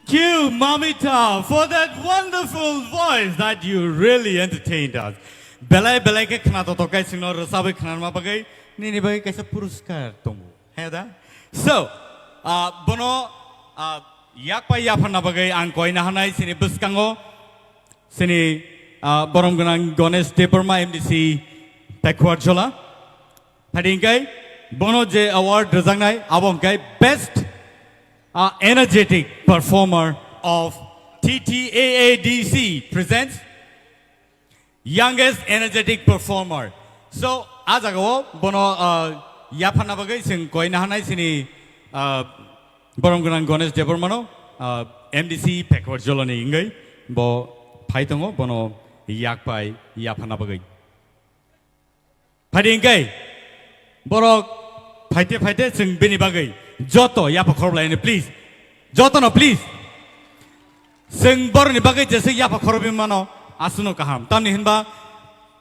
you, Mamita, for that wonderful voice that you really entertained us. Belai belai ke khana to kai singno rasabe khana ma bagai ni bagai kaisa puruskar tongu. Heda. So, bono yak pa yapana bagai ang koi na hanai sini buskango sini borom gunang Ganesh Debbarma MDC backward jola. Padingkai bono je award rajangnai abongkai best energetic performer of TTAADC presents youngest energetic performer. So ajago bono yapana bagai sing koi na hanai sini borom gunang Ganesh Debbarma no MDC backward jola ni ingai bo phaitongo bono yak pai yapana bagai. Padingkai borok fighte sing bini bagai joto yapa koroblaine please joto no please sing bor ni bagai jese yapa korobim mano asuno kaham tamni hinba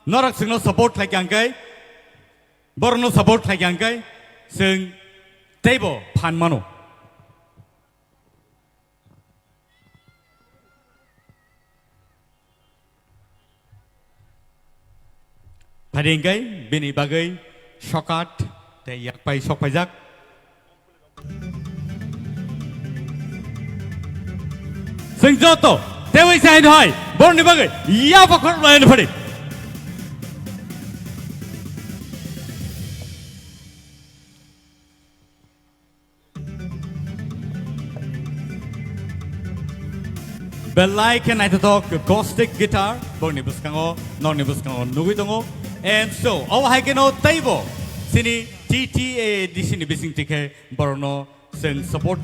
norak sing no support like angkai bor no support like angkai sing table pan mano padingkai bini bagai shokat te yak pai sok pajak sing joto te wei sai hoi bor ni bagai ya pakor lain phadi belai can I talk acoustic guitar bor ni buskango non ni buskango nugui tongo and so all I can know table sini TTA di sini bising tike borono sen support